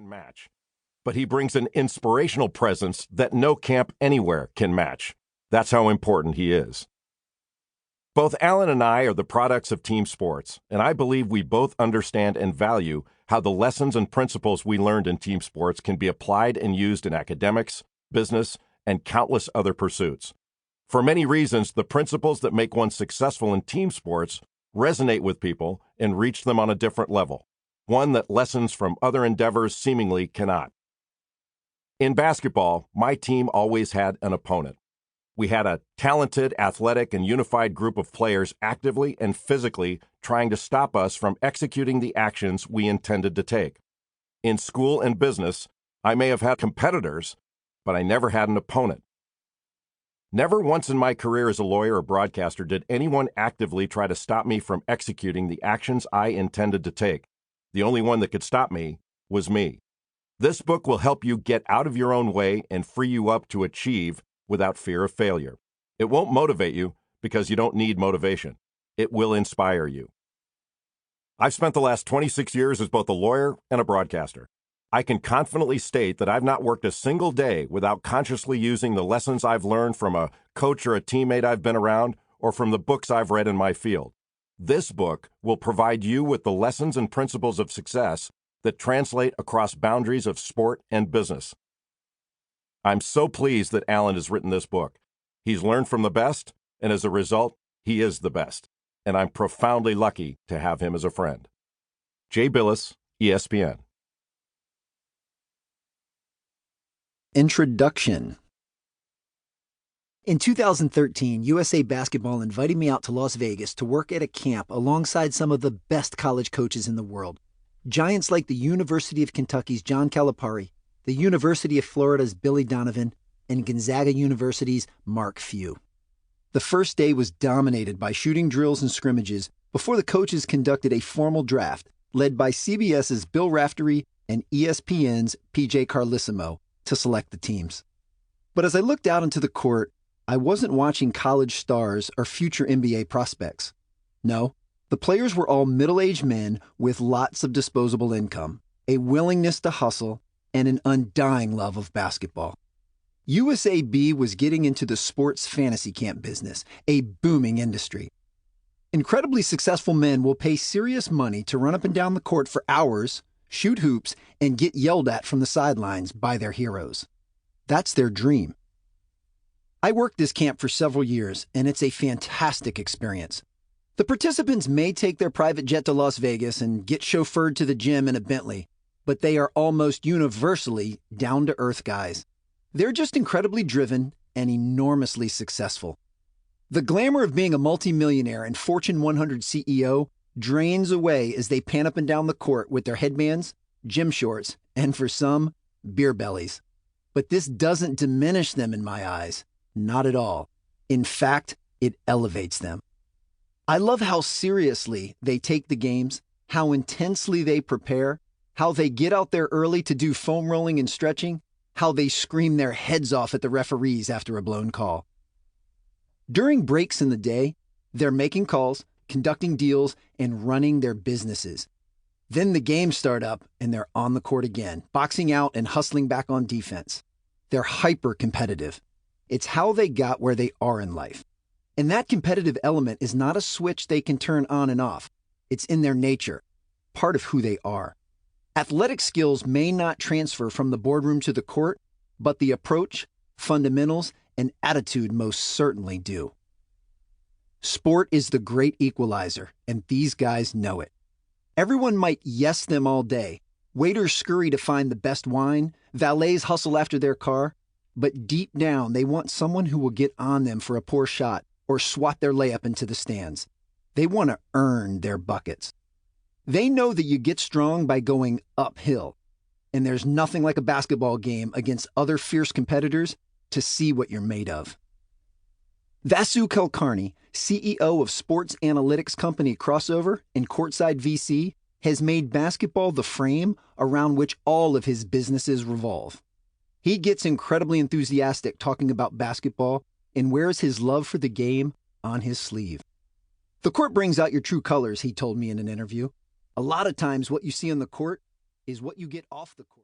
can match. But he brings an inspirational presence that no camp anywhere can match. That's how important he is. Both Alan and I are the products of team sports, and I believe we both understand and value how the lessons and principles we learned in team sports can be applied and used in academics, business, and countless other pursuits. For many reasons, the principles that make one successful in team sports resonate with people and reach them on a different level, one that lessons from other endeavors seemingly cannot. In basketball, my team always had an opponent. We had a talented, athletic, and unified group of players actively and physically trying to stop us from executing the actions we intended to take. In school and business, I may have had competitors, but I never had an opponent. Never once in my career as a lawyer or broadcaster did anyone actively try to stop me from executing the actions I intended to take. The only one that could stop me was me. This book will help you get out of your own way and free you up to achieve without fear of failure. It won't motivate you because you don't need motivation. It will inspire you. I've spent the last 26 years as both a lawyer and a broadcaster. I can confidently state that I've not worked a single day without consciously using the lessons I've learned from a coach or a teammate I've been around or from the books I've read in my field. This book will provide you with the lessons and principles of success that translate across boundaries of sport and business. I'm so pleased that Alan has written this book. He's learned from the best, and as a result, he is the best. And I'm profoundly lucky to have him as a friend. Jay Billis, ESPN. Introduction. In 2013, USA Basketball invited me out to Las Vegas to work at a camp alongside some of the best college coaches in the world. Giants like the University of Kentucky's John Calipari, the University of Florida's Billy Donovan, and Gonzaga University's Mark Few. The first day was dominated by shooting drills and scrimmages before the coaches conducted a formal draft led by CBS's Bill Raftery and ESPN's PJ Carlesimo to select the teams. But as I looked out into the court, I wasn't watching college stars or future NBA prospects. No, the players were all middle-aged men with lots of disposable income, a willingness to hustle, and an undying love of basketball. USAB was getting into the sports fantasy camp business, a booming industry. Incredibly successful men will pay serious money to run up and down the court for hours, shoot hoops, and get yelled at from the sidelines by their heroes. That's their dream. I worked this camp for several years, and it's a fantastic experience. The participants may take their private jet to Las Vegas and get chauffeured to the gym in a Bentley, but they are almost universally down-to-earth guys. They're just incredibly driven and enormously successful. The glamour of being a multimillionaire and Fortune 100 CEO drains away as they pan up and down the court with their headbands, gym shorts, and for some, beer bellies. But this doesn't diminish them in my eyes. Not at all. In fact, it elevates them. I love how seriously they take the games, how intensely they prepare, how they get out there early to do foam rolling and stretching, how they scream their heads off at the referees after a blown call. During breaks in the day, they're making calls, conducting deals, and running their businesses. Then the games start up and they're on the court again, boxing out and hustling back on defense. They're hyper-competitive. It's how they got where they are in life. And that competitive element is not a switch they can turn on and off. It's in their nature, part of who they are. Athletic skills may not transfer from the boardroom to the court, but the approach, fundamentals, and attitude most certainly do. Sport is the great equalizer, and these guys know it. Everyone might yes them all day. Waiters scurry to find the best wine, valets hustle after their car, but deep down they want someone who will get on them for a poor shot or swat their layup into the stands. They want to earn their buckets. They know that you get strong by going uphill, and there's nothing like a basketball game against other fierce competitors to see what you're made of. Vasu Kulkarni, CEO of sports analytics company Crossover and Courtside VC, has made basketball the frame around which all of his businesses revolve. He gets incredibly enthusiastic talking about basketball and wears his love for the game on his sleeve. The court brings out your true colors, he told me in an interview. A lot of times what you see on the court is what you get off the court.